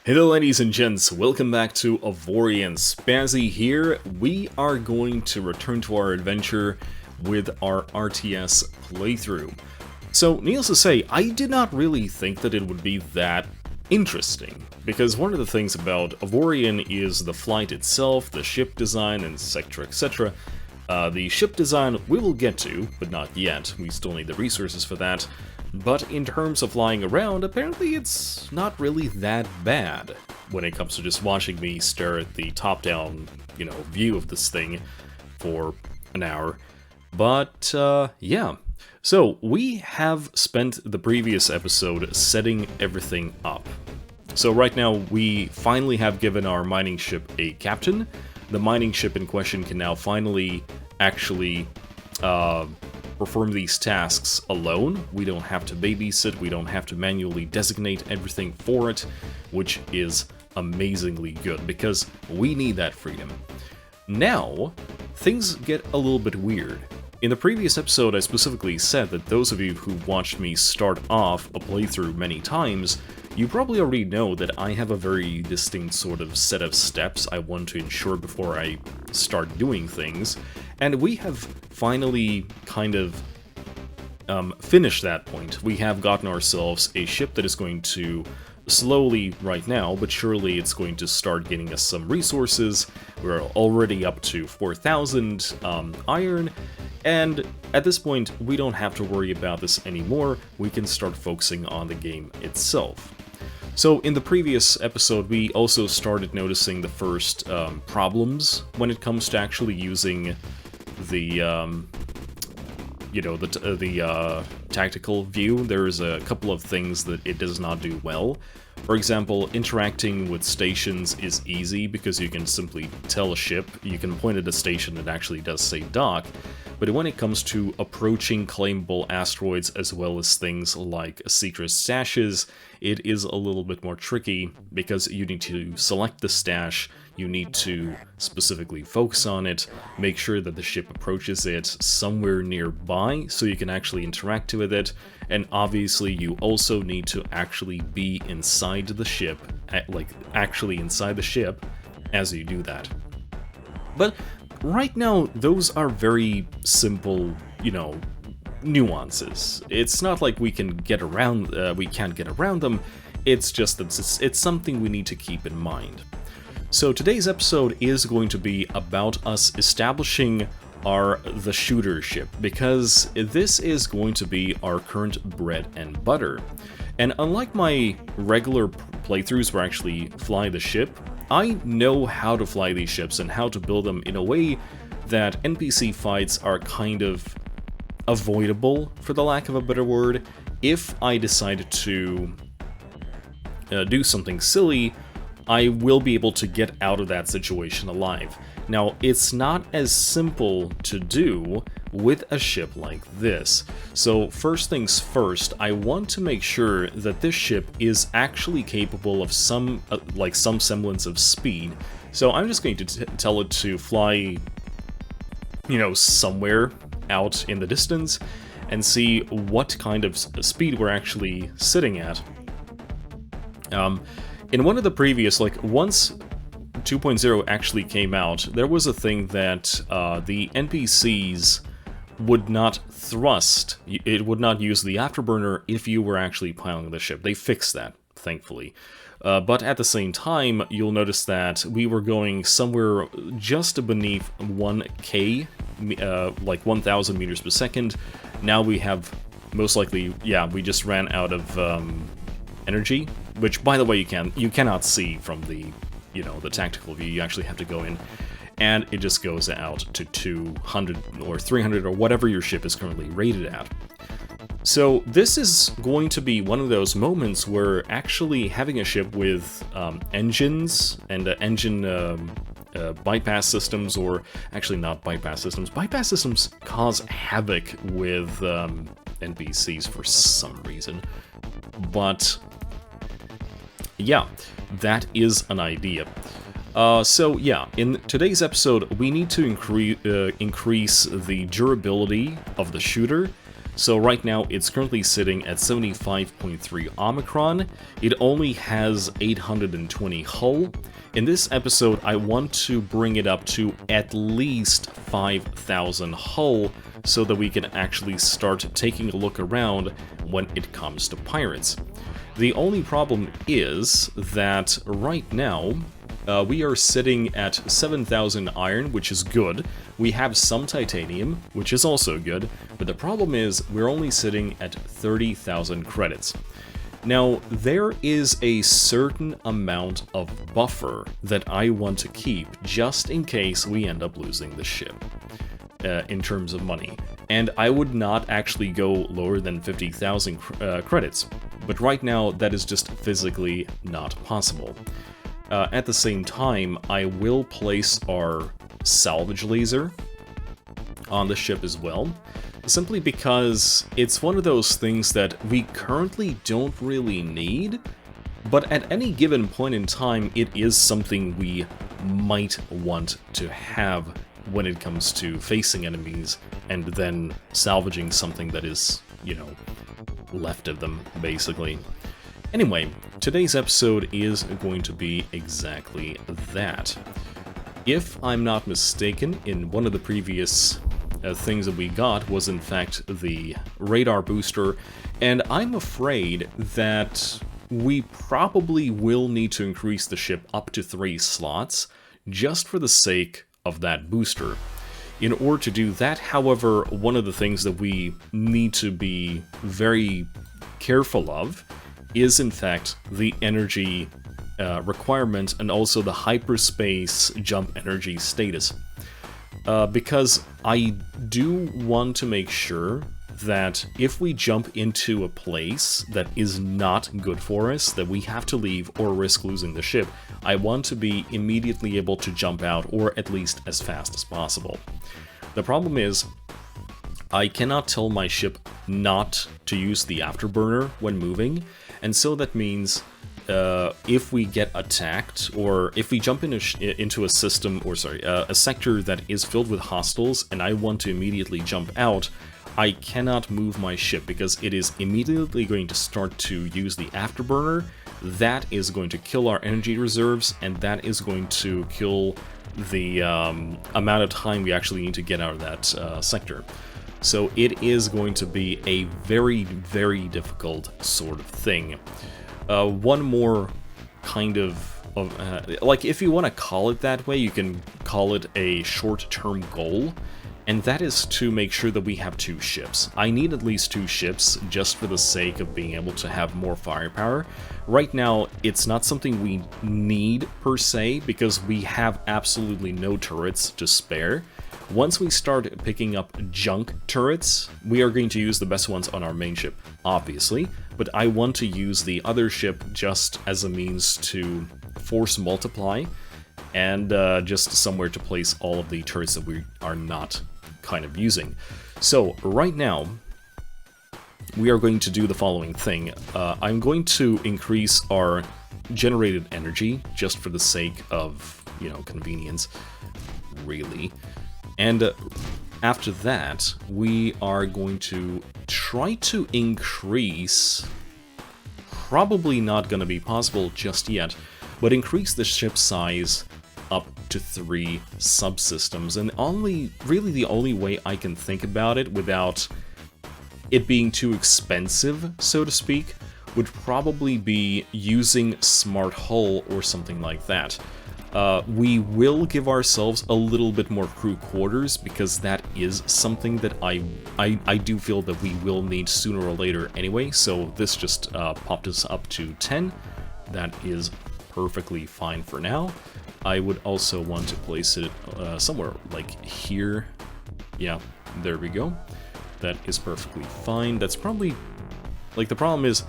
Hello ladies and gents, welcome back to Avorion. Spazzy here. We are going to return to our adventure with our RTS playthrough. So, needless to say, I did not really think that it would be that interesting, because one of the things about Avorion is the flight itself, the ship design, etc, etc. The ship design we will get to, but not yet. We still need the resources for that. But in terms of flying around, apparently it's not really that bad when it comes to just watching me stare at the top-down, view of this thing for an hour. But, yeah. So, we have spent the previous episode setting everything up. So right now, we finally have given our mining ship a captain. The mining ship in question can now finally actually perform these tasks alone. We don't have to babysit, we don't have to manually designate everything for it, which is amazingly good, because we need that freedom. Now, things get a little bit weird. In the previous episode, I specifically said that those of you who watched me start off a playthrough many times, you probably already know that I have a very distinct sort of set of steps I want to ensure before I start doing things, and we have finally kind of finished that point. We have gotten ourselves a ship that is going to slowly, right now, but surely it's going to start getting us some resources. We're already up to 4,000 iron, and at this point, we don't have to worry about this anymore. We can start focusing on the game itself. So in the previous episode, we also started noticing the first problems when it comes to actually using the tactical view. There's a couple of things that it does not do well. For example, interacting with stations is easy because you can simply tell a ship, you can point at a station that actually does say dock, but when it comes to approaching claimable asteroids as well as things like secret stashes, it is a little bit more tricky because you need to select the stash, you need to specifically focus on it, make sure that the ship approaches it somewhere nearby so you can actually interact with it, and obviously you also need to actually be inside the ship, actually inside the ship as you do that. But right now, those are very simple, nuances. It's not like we can get around, we can't get around them, it's just that it's something we need to keep in mind. So today's episode is going to be about us establishing the shooter ship, because this is going to be our current bread and butter. And unlike my regular playthroughs where I actually fly the ship, I know how to fly these ships and how to build them in a way that NPC fights are kind of avoidable, for the lack of a better word, if I decide to do something silly. I will be able to get out of that situation alive. Now, it's not as simple to do with a ship like this. So first things first, I want to make sure that this ship is actually capable of some semblance of speed. So I'm just going to tell it to fly, somewhere out in the distance and see what kind of speed we're actually sitting at. In one of the previous, once 2.0 actually came out, there was a thing that the NPCs would not thrust. It would not use the afterburner if you were actually piloting the ship. They fixed that, thankfully. But at the same time, you'll notice that we were going somewhere just beneath 1k, 1,000 meters per second. Now we have, most likely, we just ran out of energy, which, by the way, you cannot see from the the tactical view. You actually have to go in, and it just goes out to 200 or 300 or whatever your ship is currently rated at. So this is going to be one of those moments where actually having a ship with engines and engine bypass systems, or actually not bypass systems. Bypass systems cause havoc with NPCs for some reason, but yeah, that is an idea. In today's episode, we need to increase the durability of the shooter. So right now it's currently sitting at 75.3 Omicron. It only has 820 hull. In this episode, I want to bring it up to at least 5,000 hull so that we can actually start taking a look around when it comes to pirates. The only problem is that right now, we are sitting at 7,000 iron, which is good. We have some titanium, which is also good, but the problem is we're only sitting at 30,000 credits. Now, there is a certain amount of buffer that I want to keep just in case we end up losing the ship in terms of money. And I would not actually go lower than 50,000 credits, but right now that is just physically not possible. At the same time, I will place our salvage laser on the ship as well, simply because it's one of those things that we currently don't really need, but at any given point in time, it is something we might want to have when it comes to facing enemies and then salvaging something that is, you know, left of them, basically. Anyway, today's episode is going to be exactly that. If I'm not mistaken, in one of the previous things that we got was in fact the radar booster, and I'm afraid that we probably will need to increase the ship up to 3 slots just for the sake of that booster. In order to do that, however, one of the things that we need to be very careful of is in fact the energy requirement and also the hyperspace jump energy status. Because I do want to make sure that if we jump into a place that is not good for us, that we have to leave or risk losing the ship, I want to be immediately able to jump out, or at least as fast as possible. The problem is, I cannot tell my ship not to use the afterburner when moving, and so that means if we get attacked, or if we jump into a system, or sorry, a sector that is filled with hostiles, and I want to immediately jump out, I cannot move my ship because it is immediately going to start to use the afterburner. That is going to kill our energy reserves, and that is going to kill the amount of time we actually need to get out of that sector. So it is going to be a very, very difficult sort of thing. One more kind of like, if you want to call it that way, you can call it a short-term goal, and that is to make sure that we have 2 ships. I need at least 2 ships just for the sake of being able to have more firepower. Right now, it's not something we need per se, because we have absolutely no turrets to spare. Once we start picking up junk turrets, we are going to use the best ones on our main ship, obviously, but I want to use the other ship just as a means to force multiply, and just somewhere to place all of the turrets that we are not kind of using. So right now, we are going to do the following thing. I'm going to increase our generated energy just for the sake of, you know, convenience, really. And after that, we are going to try to increase, probably not going to be possible just yet, but increase the ship size up to 3 subsystems. And really the only way I can think about it without it being too expensive, so to speak, would probably be using Smart Hull or something like that. We will give ourselves a little bit more crew quarters, because that is something that I do feel that we will need sooner or later anyway, so this just popped us up to 10. That is perfectly fine for now. I would also want to place it somewhere like here. Yeah, there we go. That is perfectly fine. That's probably, like, the problem is,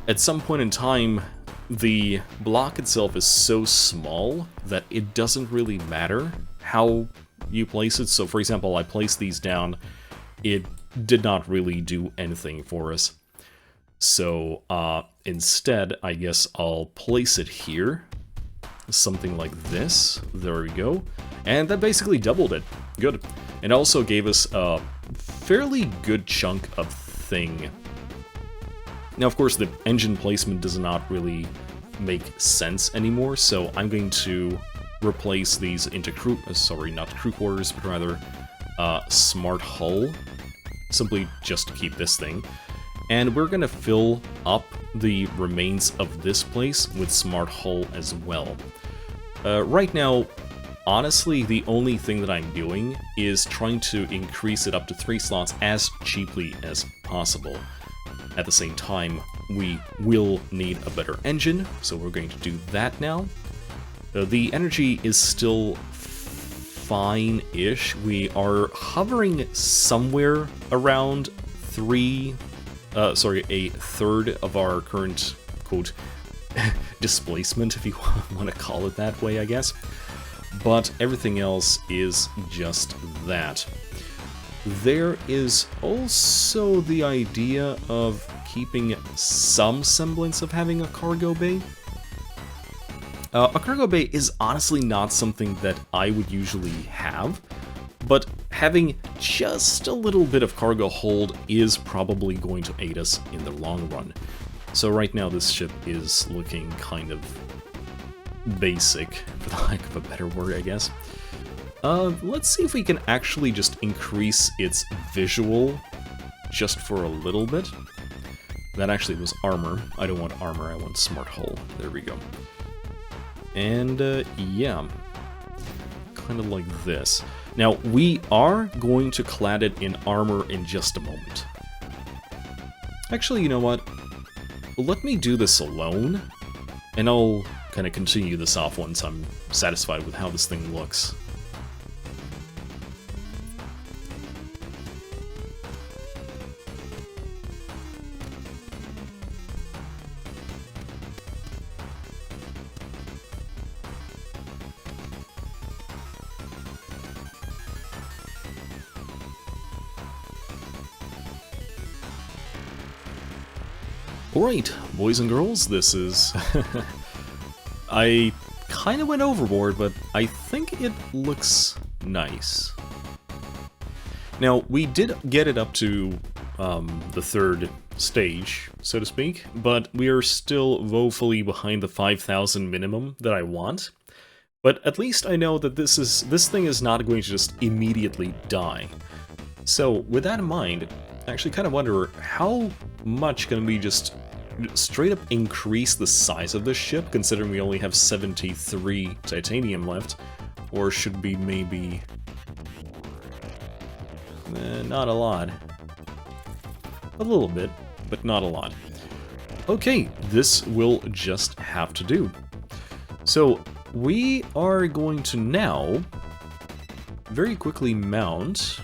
at some point in time, the block itself is so small that it doesn't really matter how you place it. So for example, I placed these down, it did not really do anything for us. So instead, I guess I'll place it here, something like this. There we go. And that basically doubled it. Good. It also gave us a fairly good chunk of thing. Now, of course, the engine placement does not really make sense anymore, so I'm going to replace these into crew... sorry, not crew quarters, but rather smart hull. Simply just to keep this thing. And we're going to fill up the remains of this place with smart hull as well. Right now, honestly, the only thing that I'm doing is trying to increase it up to 3 slots as cheaply as possible. At the same time, we will need a better engine, so we're going to do that now. The energy is still fine-ish. We are hovering somewhere around a third of our current, quote, displacement, if you want to call it that way, I guess. But everything else is just that. There is also the idea of keeping some semblance of having a cargo bay. A cargo bay is honestly not something that I would usually have, but having just a little bit of cargo hold is probably going to aid us in the long run. So right now this ship is looking kind of basic, for the lack of a better word, I guess. Let's see if we can actually just increase its visual just for a little bit. That actually was armor. I don't want armor, I want smart hull. There we go. And, yeah. Kind of like this. Now, we are going to clad it in armor in just a moment. Actually, you know what? Let me do this alone, and I'll kind of continue this off once I'm satisfied with how this thing looks. Alright, boys and girls, this is... I kind of went overboard, but I think it looks nice. Now, we did get it up to the 3rd stage, so to speak, but we are still woefully behind the 5,000 minimum that I want. But at least I know that this thing is not going to just immediately die. So, with that in mind, I actually kind of wonder how much can we just straight up increase the size of this ship, considering we only have 73 titanium left, or should be maybe... not a lot. A little bit, but not a lot. Okay, this will just have to do. So, we are going to now very quickly mount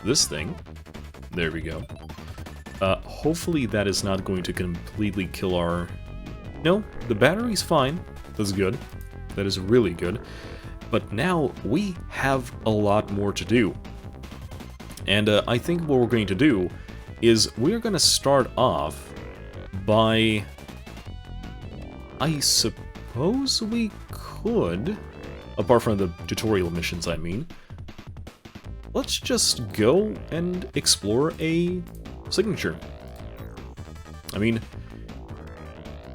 this thing. There we go. Hopefully that is not going to completely kill our... No, the battery's fine. That's good. That is really good. But now we have a lot more to do. And I think what we're going to do is we're going to start off by... I suppose we could, apart from the tutorial missions, I mean, let's just go and explore a signature. I mean,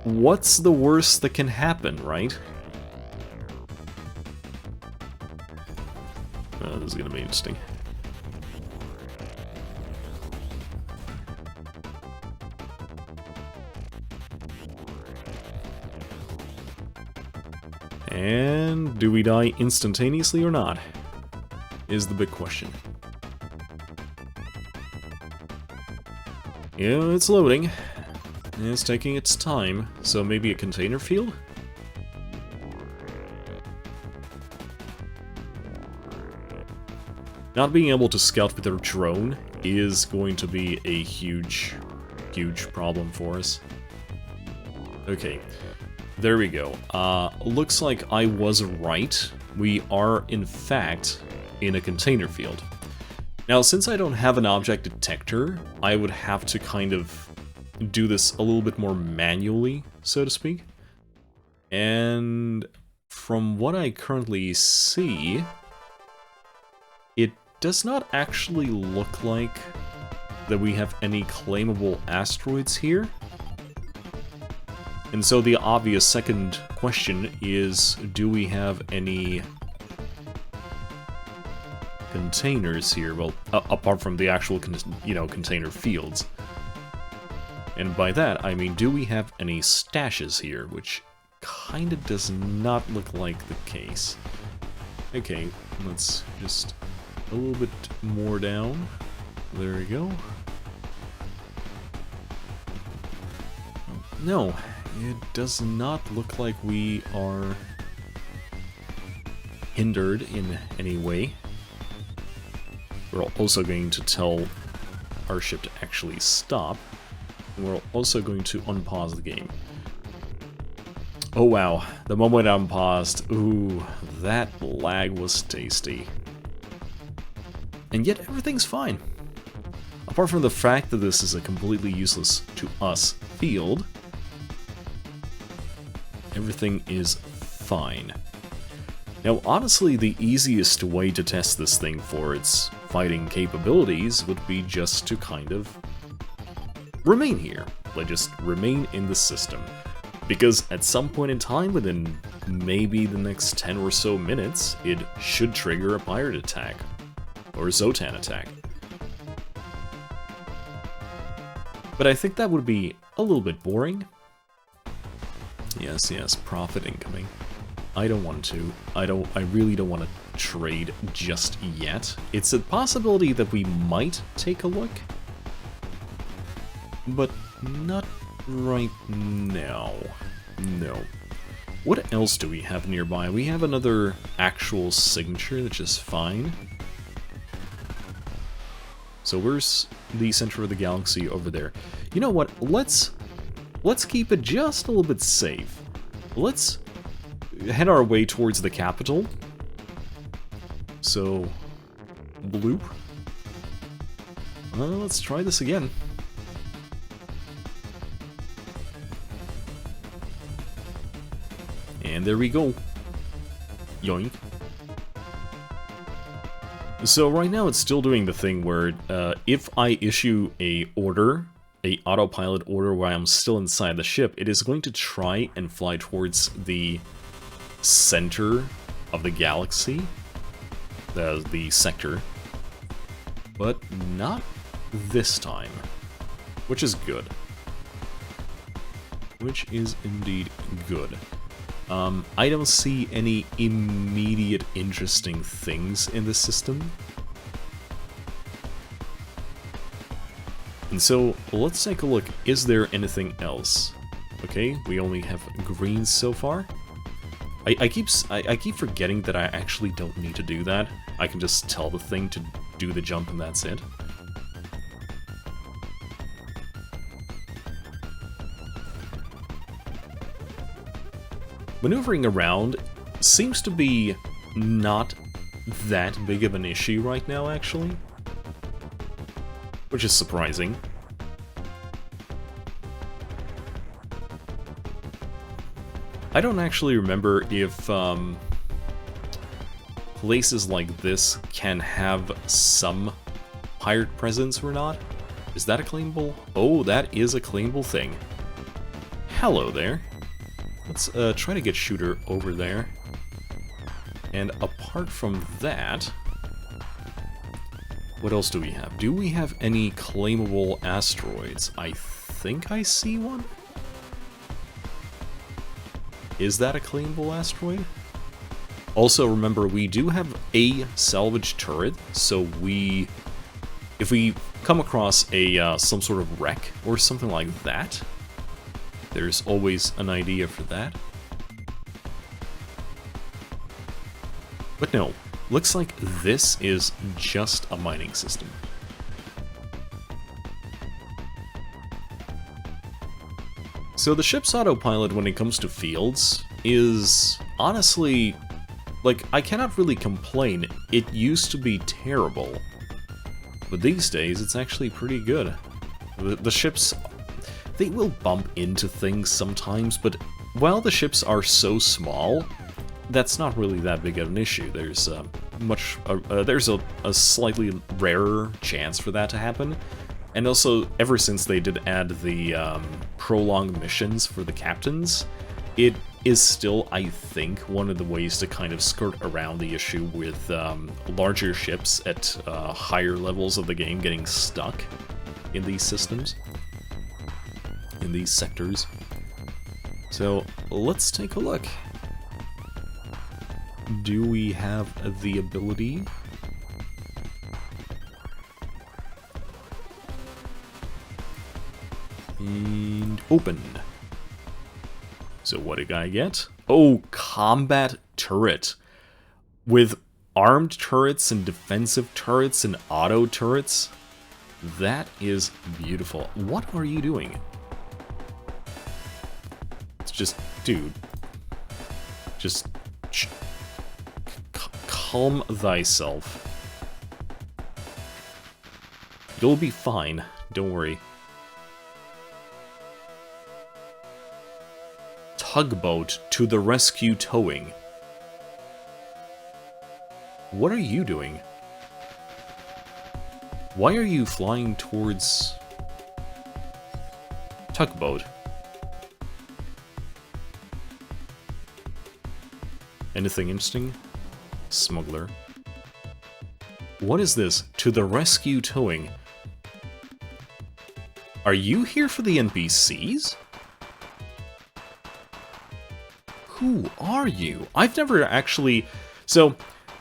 what's the worst that can happen, right? This is gonna be interesting. And do we die instantaneously or not? Is the big question. Yeah, it's loading. It's taking its time, so maybe a container field? Not being able to scout with our drone is going to be a huge, huge problem for us. Okay, there we go. Looks like I was right. We are, in fact, in a container field. Now, since I don't have an object detector, I would have to kind of do this a little bit more manually, so to speak. And from what I currently see, it does not actually look like that we have any claimable asteroids here. And so the obvious second question is, do we have any containers here? Well, apart from the actual, container fields. And by that, I mean, do we have any stashes here? Which kinda does not look like the case. Okay, let's just a little bit more down. There we go. No, it does not look like we are hindered in any way. We're also going to tell our ship to actually stop. And we're also going to unpause the game. Oh wow, the moment I unpaused, ooh, that lag was tasty. And yet everything's fine. Apart from the fact that this is a completely useless to us field, everything is fine. Now honestly, the easiest way to test this thing for its fighting capabilities would be just to kind of remain here. Like just remain in the system. Because at some point in time, within maybe the next 10 or so minutes, it should trigger a pirate attack. Or a Zotan attack. But I think that would be a little bit boring. Yes, profit incoming. I don't want to. I really don't want to trade just yet. It's a possibility that we might take a look. But not right now. No. What else do we have nearby? We have another actual signature, which is fine. So where's the center of the galaxy over there? You know what? Let's keep it just a little bit safe. Let's head our way towards the capital. So, bloop. Let's try this again. And there we go. Yoink. So right now it's still doing the thing where if I issue a autopilot order while I'm still inside the ship, it is going to try and fly towards the center of the galaxy, the sector, but not this time, which is good. Which is indeed good. I don't see any immediate interesting things in the system. And so, let's take a look. Is there anything else? Okay, we only have greens so far. I keep forgetting that I actually don't need to do that. I can just tell the thing to do the jump and that's it. Maneuvering around seems to be not that big of an issue right now, actually. Which is surprising. I don't actually remember if places like this can have some pirate presence or not. Is that a claimable? Oh, that is a claimable thing. Hello there. Let's try to get Shooter over there. And apart from that, what else do we have? Do we have any claimable asteroids? I think I see one. Is that a claimable asteroid? Also, remember, we do have a salvage turret, so if we come across a some sort of wreck or something like that, there's always an idea for that. But no, looks like this is just a mining system. So the ship's autopilot when it comes to fields is honestly, like, I cannot really complain. It used to be terrible, but these days it's actually pretty good. The ships, they will bump into things sometimes, but while the ships are so small, that's not really that big of an issue. There's a slightly rarer chance for that to happen. And also, ever since they did add the prolonged missions for the captains, it is still, I think, one of the ways to kind of skirt around the issue with larger ships at higher levels of the game getting stuck in these systems, in these sectors. So, let's take a look. Do we have the ability? And open. So what did I get? Oh, combat turret. With armed turrets and defensive turrets and auto turrets. That is beautiful. What are you doing? It's just, dude. Just calm thyself. You'll be fine. Don't worry. Tugboat to the rescue towing. What are you doing? Why are you flying towards tugboat? Anything interesting? Smuggler. What is this? To the rescue towing. Are you here for the NPCs? Who are you? I've never actually... So,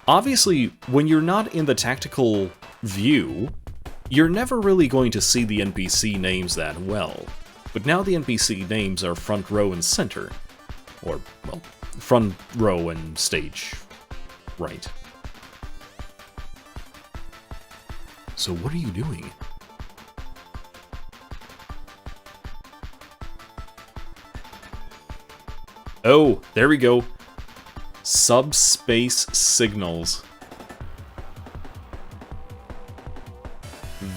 obviously, when you're not in the tactical view, you're never really going to see the NPC names that well. But now the NPC names are front row and center. Or, well, front row and stage right. So what are you doing? Oh, there we go. Subspace signals.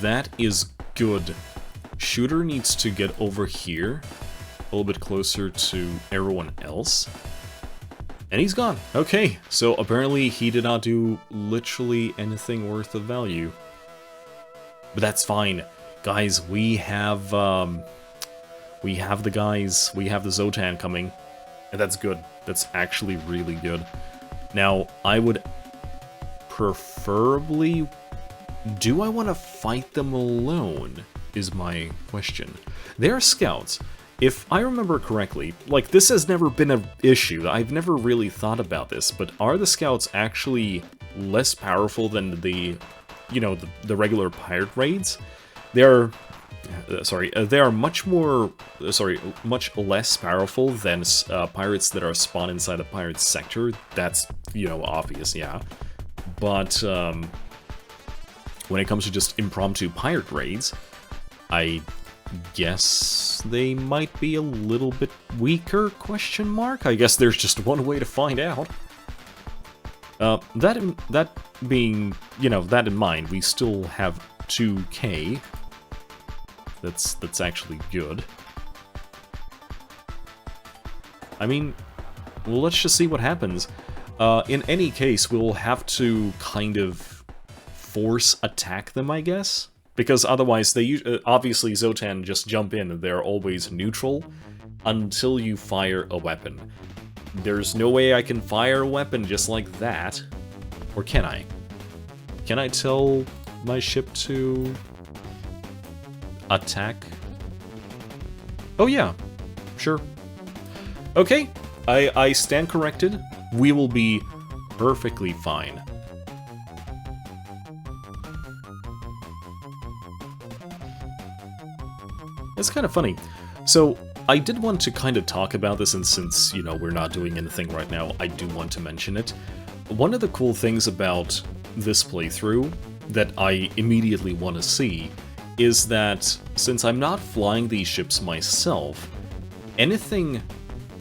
That is good. Shooter needs to get over here, a little bit closer to everyone else. And he's gone. Okay, so apparently he did not do literally anything worth of value. But that's fine. Guys, we have the guys, we have the Zotan coming. And that's good. That's actually really good. Now, I would preferably... Do I want to fight them alone, is my question. They are scouts. If I remember correctly, like, this has never been an issue. I've never really thought about this, but are the scouts actually less powerful than the, you know, the regular pirate raids? They are... they are much less powerful than pirates that are spawned inside a pirate sector. That's, you know, obvious, yeah. But when it comes to just impromptu pirate raids, I guess they might be a little bit weaker, question mark? I guess there's just one way to find out. That being, you know, that in mind, we still have 2k. That's actually good. I mean, well, let's just see what happens. In any case, we'll have to kind of force attack them, I guess? Because otherwise, they obviously Zotan just jump in and they're always neutral until you fire a weapon. There's no way I can fire a weapon just like that. Or can I? Can I tell my ship to... attack? Oh yeah, sure. Okay, I stand corrected. We will be perfectly fine. It's kind of funny. So, I did want to kind of talk about this, and since, you know, we're not doing anything right now, I do want to mention it. One of the cool things about this playthrough that I immediately want to see is that, since I'm not flying these ships myself, anything,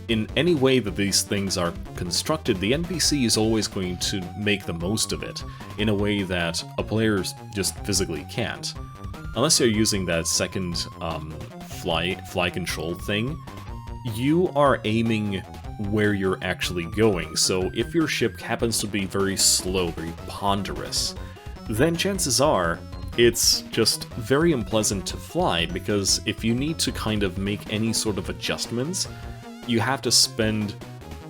in any way that these things are constructed, the NPC is always going to make the most of it, in a way that a player just physically can't. Unless you're using that second fly control thing, you are aiming where you're actually going, so if your ship happens to be very slow, very ponderous, then chances are it's just very unpleasant to fly, because if you need to kind of make any sort of adjustments, you have to spend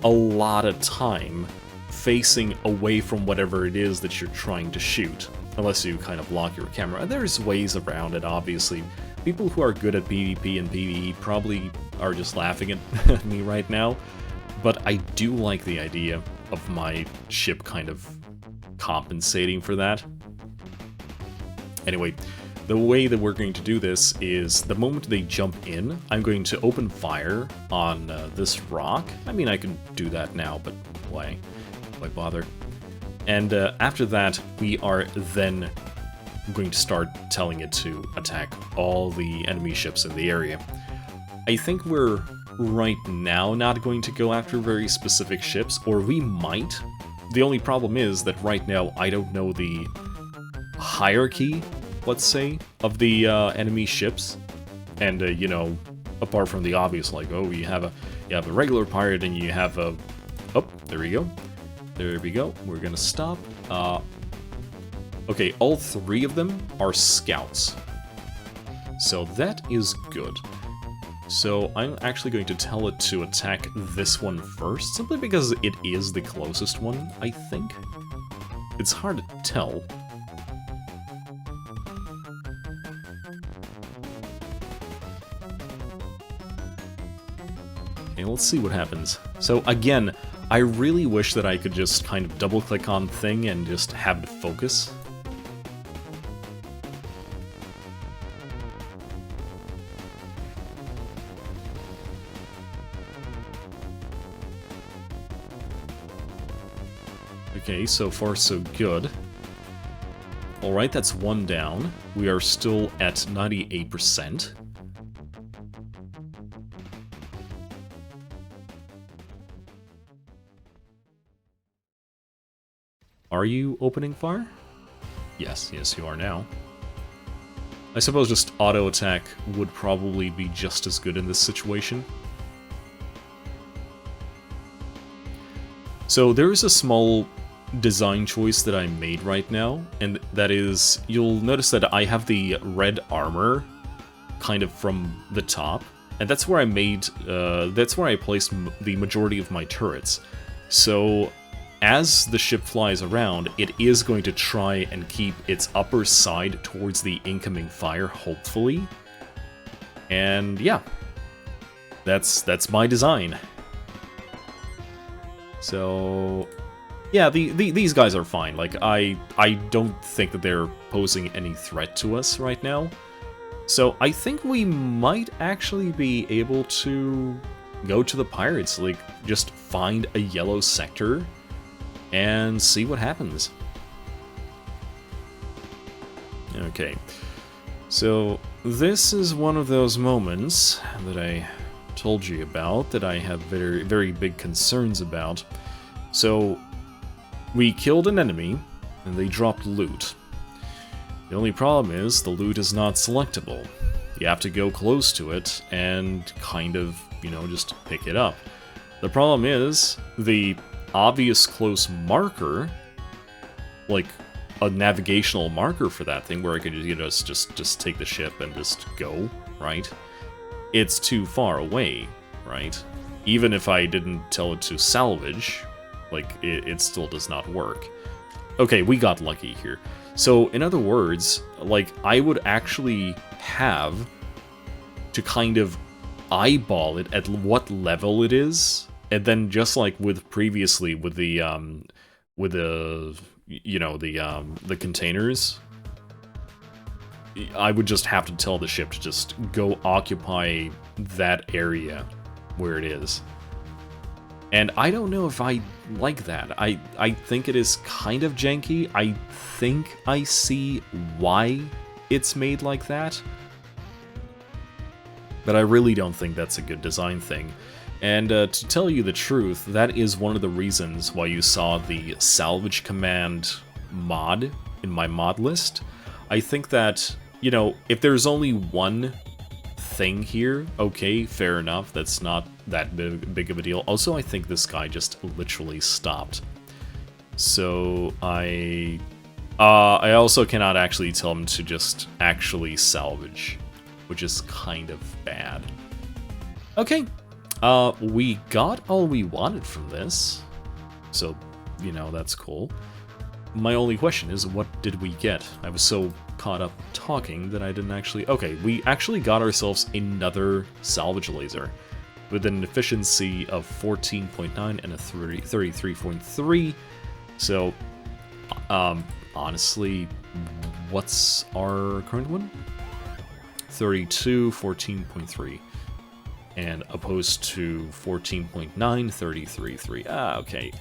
a lot of time facing away from whatever it is that you're trying to shoot, unless you kind of lock your camera. And there's ways around it, obviously. People who are good at PvP and PvE probably are just laughing at me right now, but I do like the idea of my ship kind of compensating for that. Anyway, the way that we're going to do this is the moment they jump in, I'm going to open fire on this rock. I mean, I can do that now, but why? Why bother? And after that, we are then going to start telling it to attack all the enemy ships in the area. I think we're right now not going to go after very specific ships, or we might. The only problem is that right now I don't know the hierarchy, let's say, of the enemy ships. And, you know, apart from the obvious, like, oh, you have a regular pirate and you have a... Oh, there we go. There we go. We're gonna stop. Okay, all three of them are scouts. So that is good. So I'm actually going to tell it to attack this one first, simply because it is the closest one, I think. It's hard to tell. Okay, let's see what happens. So again, I really wish that I could just kind of double-click on thing and just have it focus. Okay, so far so good. Alright, that's one down. We are still at 98%. Are you opening fire? Yes, yes you are now. I suppose just auto attack would probably be just as good in this situation. So there is a small design choice that I made right now, and that is, you'll notice that I have the red armor kind of from the top, and that's where I made, that's where I placed the majority of my turrets. So as the ship flies around, it is going to try and keep its upper side towards the incoming fire, hopefully. And yeah, that's my design. So yeah, these guys are fine. Like, I don't think that they're posing any threat to us right now. So I think we might actually be able to go to the pirates, like, just find a yellow sector and see what happens. Okay, so this is one of those moments that I told you about, that I have very, very big concerns about. So we killed an enemy, and they dropped loot. The only problem is, the loot is not selectable. You have to go close to it and kind of, you know, just pick it up. The problem is, the obvious close marker, like a navigational marker for that thing, where I could, you know, just take the ship and just go, right? It's too far away, right? Even if I didn't tell it to salvage, like, it still does not work. Okay, we got lucky here. So, in other words, like, I would actually have to kind of eyeball it at what level it is, and then just like with previously with the you know, the containers, I would just have to tell the ship to just go occupy that area where it is. And I don't know if I like that. I think it is kind of janky. I think I see why it's made like that. But I really don't think that's a good design thing. And to tell you the truth, that is one of the reasons why you saw the salvage command mod in my mod list. I think that, you know, if there's only one thing here, okay, fair enough, that's not that big of a deal. Also, I think this guy just literally stopped. So I also cannot actually tell him to just actually salvage, which is kind of bad. Okay, we got all we wanted from this, so, you know, that's cool. My only question is, what did we get? I was so caught up talking that I didn't actually... Okay, we actually got ourselves another salvage laser with an efficiency of 14.9 and a 33.3. So, honestly, what's our current one? 32, 14.3. And opposed to 14.9, 33.3. Ah, okay.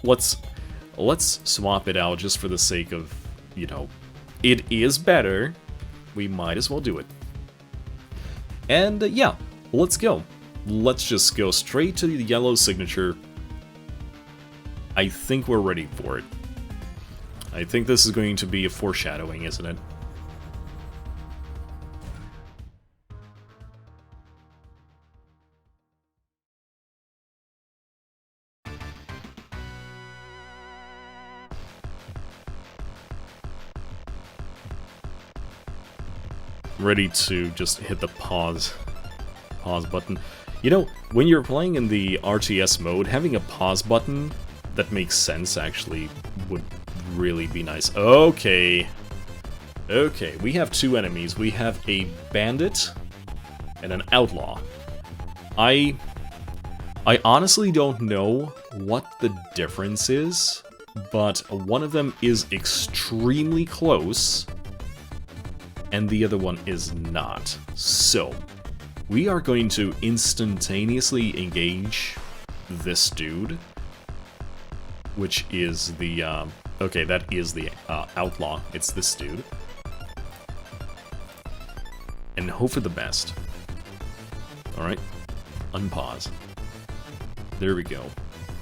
Let's swap it out just for the sake of, you know, it is better. We might as well do it. And yeah, let's go. Let's just go straight to the yellow signature. I think we're ready for it. I think this is going to be a foreshadowing, isn't it? Ready to just hit the pause button. You know, when you're playing in the RTS mode, having a pause button that makes sense actually would really be nice. Okay. Okay, we have two enemies. We have a bandit and an outlaw. I honestly don't know what the difference is, but one of them is extremely close and the other one is not. So, we are going to instantaneously engage this dude, which is the, okay, that is the outlaw. It's this dude. And hope for the best. Alright, unpause. There we go.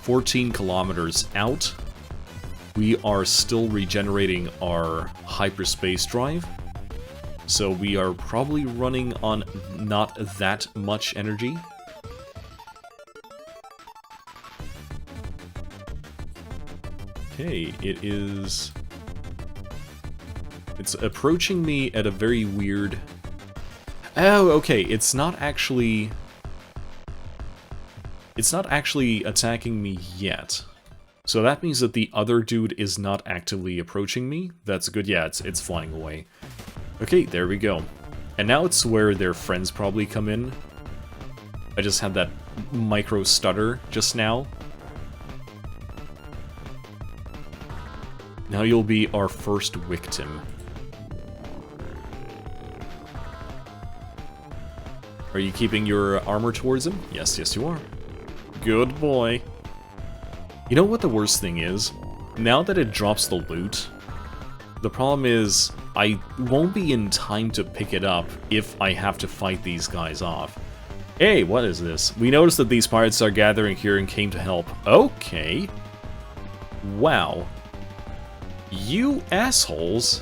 14 kilometers out. We are still regenerating our hyperspace drive. So we are probably running on not that much energy. Okay, it's approaching me at a very weird... Oh, okay, it's not actually attacking me yet. So that means that the other dude is not actively approaching me. That's good. Yeah, it's flying away. Okay, there we go. And now it's where their friends probably come in. I just had that micro stutter just now. Now you'll be our first victim. Are you keeping your armor towards him? Yes, yes you are. Good boy. You know what the worst thing is? Now that it drops the loot, the problem is I won't be in time to pick it up if I have to fight these guys off. Hey, what is this? We noticed that these pirates are gathering here and came to help. Okay. Wow. You assholes.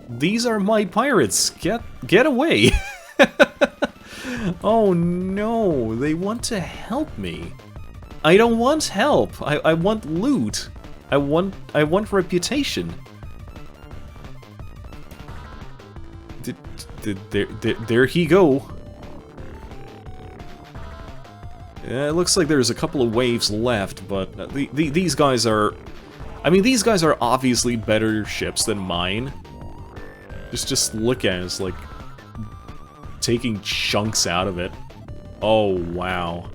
These are my pirates. Get away. Oh no, they want to help me. I don't want help. I want loot. I want reputation. There he go. It looks like there's a couple of waves left, but these guys are... I mean, these guys are obviously better ships than mine. Just look at it, it's like... taking chunks out of it. Oh, wow.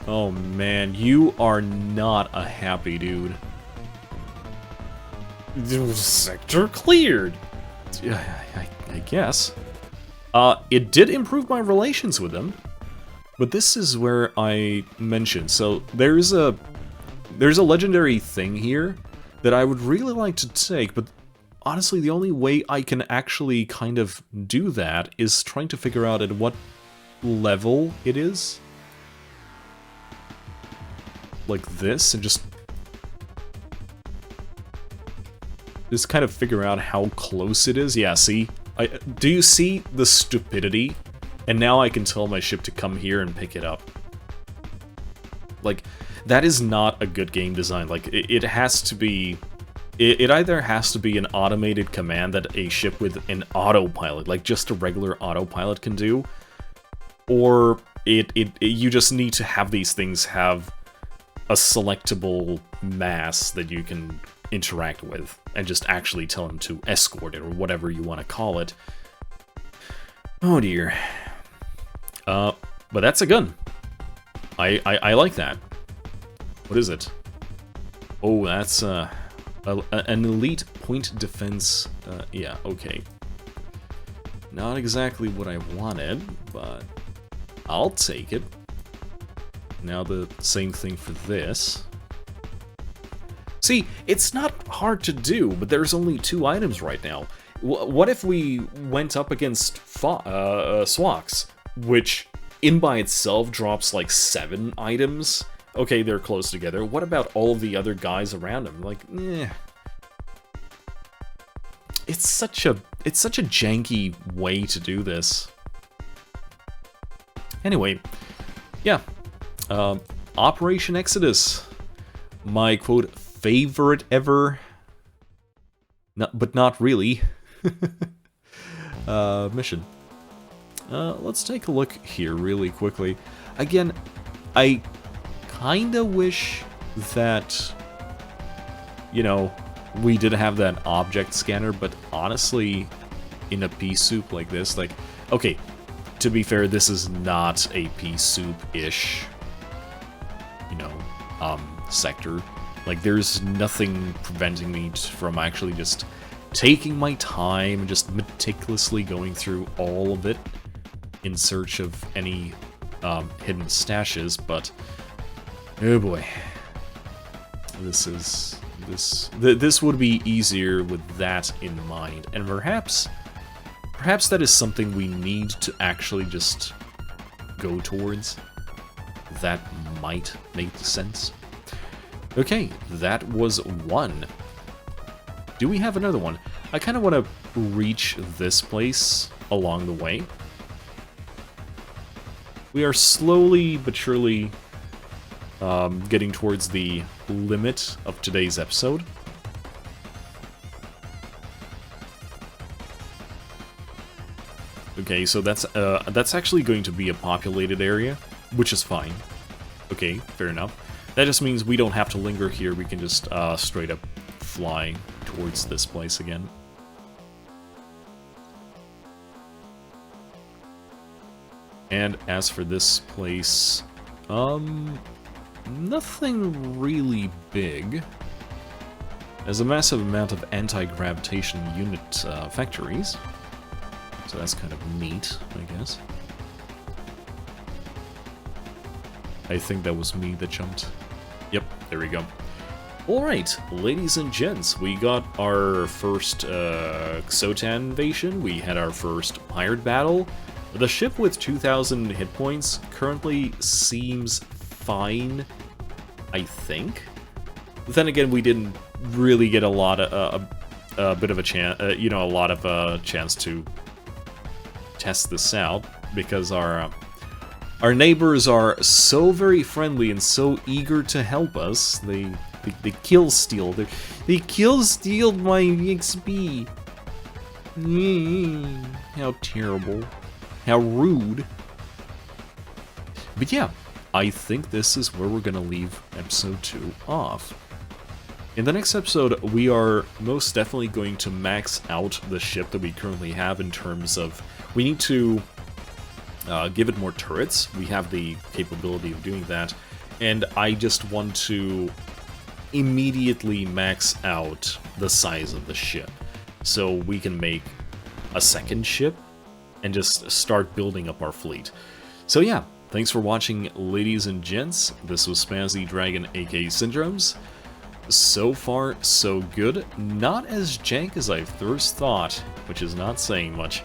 Oh, man, you are not a happy dude. Sector cleared! I guess. It did improve my relations with them, but this is where I mentioned. So there's a legendary thing here that I would really like to take, but honestly, the only way I can actually kind of do that is trying to figure out at what level it is. Like this, and just kind of figure out how close it is. Yeah, see? Do you see the stupidity And now I can tell my ship to come here and pick it up. Like, that is not a good game design. Like, it has to be... It either has to be an automated command that a ship with an autopilot, like just a regular autopilot can do, or you just need to have these things have a selectable mass that you can interact with, and just actually tell them to escort it, or whatever you want to call it. Oh dear. But that's a gun. I like that. What is it? Oh, that's an elite point defense. Yeah, okay. Not exactly what I wanted, but I'll take it. Now the same thing for this. See, it's not hard to do, but there's only 2 items right now. What if we went up against Swax, which in by itself drops like 7 items? Okay, they're close together. What about all the other guys around him? Like, eh. It's such a janky way to do this. Anyway, yeah. Operation Exodus. My, quote, favorite ever. But not really. Mission. Let's take a look here really quickly. Again, I kinda wish that, you know, we did have that object scanner, but honestly, in a pea soup like this, like, okay, to be fair, this is not a pea soup-ish, you know, sector. Like, there's nothing preventing me from actually just taking my time and just meticulously going through all of it in search of any hidden stashes, but oh boy, this would be easier with that in mind, and perhaps that is something we need to actually just go towards. That might make sense. Okay, that was 1. Do we have another one? I kind of want to reach this place along the way. We are slowly but surely getting towards the limit of today's episode. Okay, so that's actually going to be a populated area, which is fine. Okay, fair enough. That just means we don't have to linger here, we can just straight up fly towards this place again. And as for this place, nothing really big. There's a massive amount of anti-gravitation unit factories, so that's kind of neat, I guess. I think that was me that jumped. Yep, there we go. Alright, ladies and gents, we got our first Xotan invasion, we had our first pirate battle. The ship with 2,000 hit points currently seems fine, I think. Then again, we didn't really get a lot of a bit of a chance, you know, a lot of chance to test this out because our neighbors are so very friendly and so eager to help us. They kill steal. They kill steal my XP. How terrible. How rude. But yeah, I think this is where we're gonna leave episode 2 off. In the next episode, we are most definitely going to max out the ship that we currently have in terms of... We need to give it more turrets. We have the capability of doing that. And I just want to immediately max out the size of the ship. So we can make a second ship and just start building up our fleet. So yeah, thanks for watching, ladies and gents. This was Spazzy Dragon, aka Syndromes. So far, so good. Not as jank as I first thought, which is not saying much.